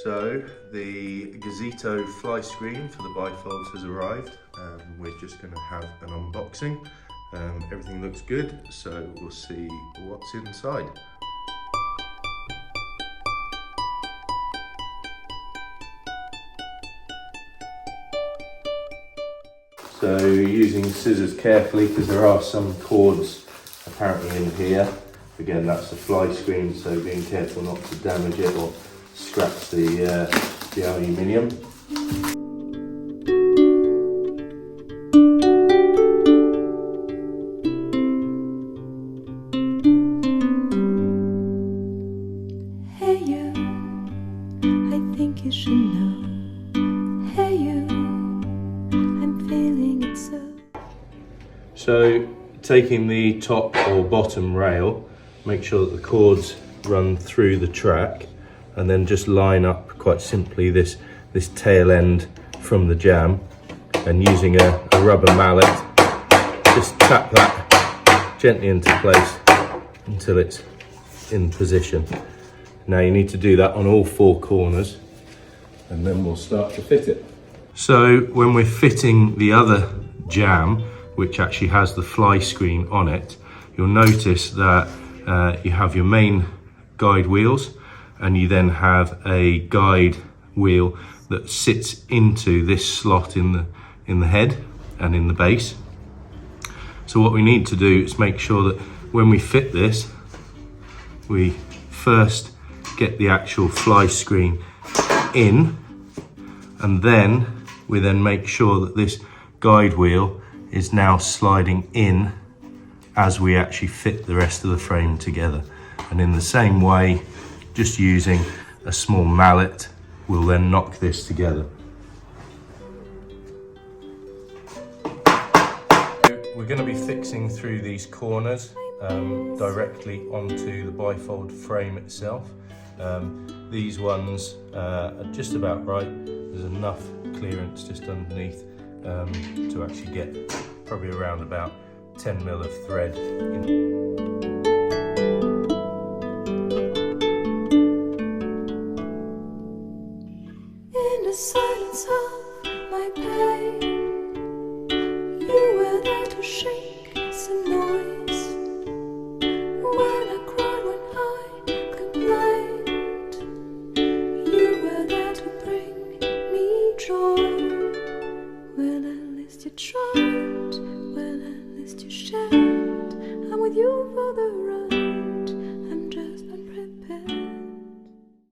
So the Gozito fly screen for the bifolds has arrived. We're just going to have an unboxing. Everything looks good, so we'll see what's inside. So using scissors carefully, because there are some cords apparently in here. Again, that's the fly screen, so being careful not to damage it or scratch the aluminium. Hey you, I think you should know. Hey you, I'm feeling it so. So taking the top or bottom rail, make sure that the cords run through the track, and then just line up quite simply this tail end from the jam, and using a rubber mallet, just tap that gently into place until it's in position. Now you need to do that on all four corners, and then we'll start to fit it. So when we're fitting the other jam, which actually has the fly screen on it, you'll notice that you have your main guide wheels, and you then have a guide wheel that sits into this slot in the head and in the base. So what we need to do is make sure that when we fit this, we first get the actual fly screen in, and then we make sure that this guide wheel is now sliding in as we actually fit the rest of the frame together. And in the same way, just using a small mallet, we'll then knock this together. We're going to be fixing through these corners directly onto the bifold frame itself. These ones are just about right. There's enough clearance just underneath to actually get probably around about 10 mil of thread in. In the silence of my pain, you were there to shake some noise. When I cried, when I complained, you were there to bring me joy. Well, at least you tried, well, at least you shared. I'm with you for the ride.